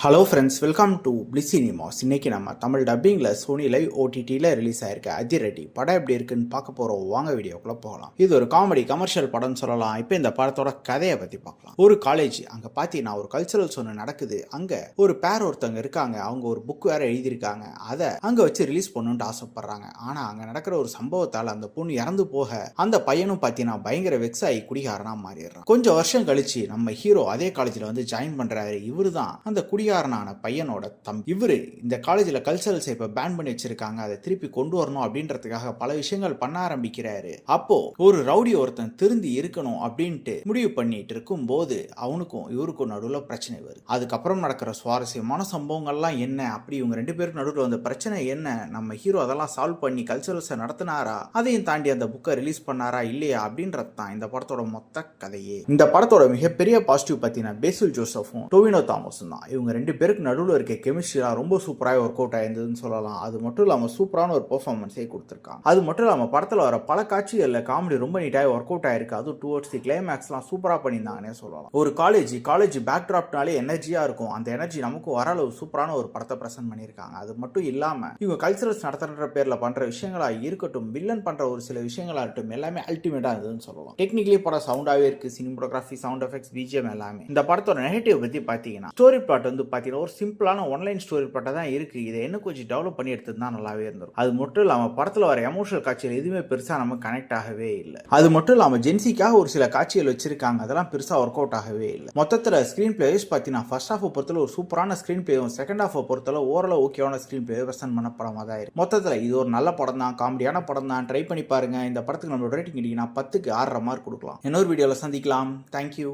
Hello friends, welcome to bliss cinemas. இன்னைக்கு நம்ம Tamil டப்பிங்கில் Sony live ஓடிடியில் ரிலீஸ் ஆயிருக்க அதிரடி படம் எப்படி இருக்குன்னு பார்க்க போகிறோம். வாங்க வீடியோக்குள்ளே போகலாம். இது ஒரு காமெடி கமர்ஷியல் படம்னு சொல்லலாம். இப்போ இந்த படத்தோட கதையை பற்றி பார்க்கலாம். ஒரு காலேஜ், அங்கே பார்த்தீங்கன்னா ஒரு கல்ச்சரல்ஸ் ஒன்று நடக்குது. அங்கே ஒரு பேர் ஒருத்தவங்க இருக்காங்க. அவங்க ஒரு புக் வேற எழுதியிருக்காங்க. அதை அங்கே வச்சு ரிலீஸ் பண்ணணுன்ட்டு ஆசைப்படுறாங்க. ஆனால் அங்கே நடக்கிற ஒரு சம்பவத்தால் அந்த பொண்ணு இறந்து போக அந்த பையனும் பார்த்தீங்கன்னா பயங்கர வெக்ஸ் ஆகி குடிகாரனாக மாறிடுறான். கொஞ்சம் வருஷம் கழிச்சு நம்ம ஹீரோ அதே காலேஜில் வந்து ஜாயின் பண்ணுறாரு. இவரு தான் அந்த குடிகாரனான பையனோட தம்பி. இவரு இந்த காலேஜில் கல்ச்சரல்ஸ் இப்ப பேன் பண்ணி வச்சிருக்காங்க, அதை திருப்பி கொண்டு வரணும் அப்படின்றதுக்காக பல விஷயங்கள் பண்ண ஆரம்பிக்கிறாரு. அப்போ ஒரு ரவுடி ஒருத்தன் திருந்தி இருக்கணும் அப்படின்ட்டு முடிவு பண்ணிட்டு இருக்கும் போது அவனுக்கும் இவருக்கும் நடுவில் பிரச்சனை வருது. அதுக்கப்புறம் நடக்கிற சுவாரஸ்யமான சம்பவங்கள்லாம் என்ன, அப்படி இவங்க ரெண்டு பேருக்கு நடுவில் வந்த பிரச்சனை என்ன, நம்ம ஹீரோ அதெல்லாம் சால்வ் பண்ணி கல்ச்சரல்ஸை நடத்தினாரா, அதையும் தாண்டி அந்த புக்கை ரிலீஸ் பண்ணாரா இல்லையா அப்படின்றது தான் இந்த படத்தோட மொத்த கதையே. இந்த படத்தோட மிகப்பெரிய பாசிட்டிவ் பார்த்தீங்கன்னா பேசில் ஜோசப்பும் டோவினோ தாமஸும் தான். இவங்க ரெண்டு பேருக்கு நடுவில் இருக்க கெமிஸ்ட்ரிலாம் ரொம்ப சூப்பராக ஒர்க் அவுட் ஆயிருந்ததுன்னு சொல்லலாம். அது மட்டும் இல்லாமல் சூப்பரான ஒரு பெர்ஃபார்மன்ஸே கொடுத்துருக்காங்க. அது மட்டும் இல்லாமல் படத்தில் வர பல காட்சிகளில் காமெடி ரொம்ப நீட்டாக ஒர்க் அவுட் ஆயிருக்கு. அதுவும் டுவர்ட்ஸ் தி கிளைமேக்ஸ்லாம் சூப்பராக பண்ணியிருந்தாங்கன்னே சொல்லலாம். ஒரு காலேஜ் பேக்ட்ராப்னாலே எனர்ஜியாக இருக்கும். அந்த எனர்ஜி நமக்கு வர அளவு சூப்பரான ஒரு படத்தை பிரசன்ட் பண்ணியிருக்காங்க. அது மட்டும் இல்லாமல் இவங்க கல்ச்சரல்ஸ் நடத்துகிற பேரில் பண்ணுற விஷயங்களா இருக்கட்டும், வில்லன் பண்ணுற ஒரு சில விஷயங்களா இருக்கட்டும், எல்லாமே அல்டிமேட்டாக இருந்ததுன்னு சொல்லலாம். டெக்னிக்கலி படம் சவுண்டாகவே இருக்கு. சினிமோகிராஃபி, சவுண்ட் எஃபெக்ட்ஸ், பிஜிஎம் எல்லாமே. இந்த படத்தோட நெகட்டிவ் பற்றி பார்த்தீங்கன்னா ஸ்டோரி பிளாட் வந்து பார்த்தீங்கன்னா ஒரு சிம்பிளான ஒன்லைன் ஸ்டோரி பிளாட்டாக தான் இருக்கு. இதை என்ன கொஞ்சம் டெவலப் பண்ணி எடுத்தது தான் நல்லாவே இருந்திருக்கும். அது மட்டும் இல்லாமல் படத்தில் வர எமோஷனல் காட்சிகள் எதுவுமே பெருசாக நம்ம கனெக்ட் ஆகவே இல்லை. அது மட்டும் இல்லாமல் ஜென்சிக்காக ஒரு சில காட்சிகள் வச்சிருக்காங்க, அதெல்லாம் பெருசாக ஒர்க் அவுட் ஆகவே இல்லை. மொத்தத்தில் ஸ்க்ரீன் பிளேஸ் பார்த்தீங்கன்னா ஃபர்ஸ்ட் ஹாஃப் பொறுத்தல ஒரு சூப்பரான ஸ்க்ரீன் பிளேயும், செகண்ட் ஹாஃப் பொறுத்தல ஓரளவு ஓகேவான ஸ்க்ரீன் பிளே பிரசன்ட் பண்ண படமாக தான் இருக்கு. மொத்தத்தில் இது ஒரு நல்ல படம் தான், காமெடியான படம் தான். ட்ரை பண்ணி பாருங்க. இந்த படத்துக்கு நம்மளோட ரேட்டிங் இடிங்கன்னா 10க்கு 6.5 மார்க் கொடுக்கலாம். இன்னொரு வீடியோவில் சந்திக்கலாம். தேங்க்யூ.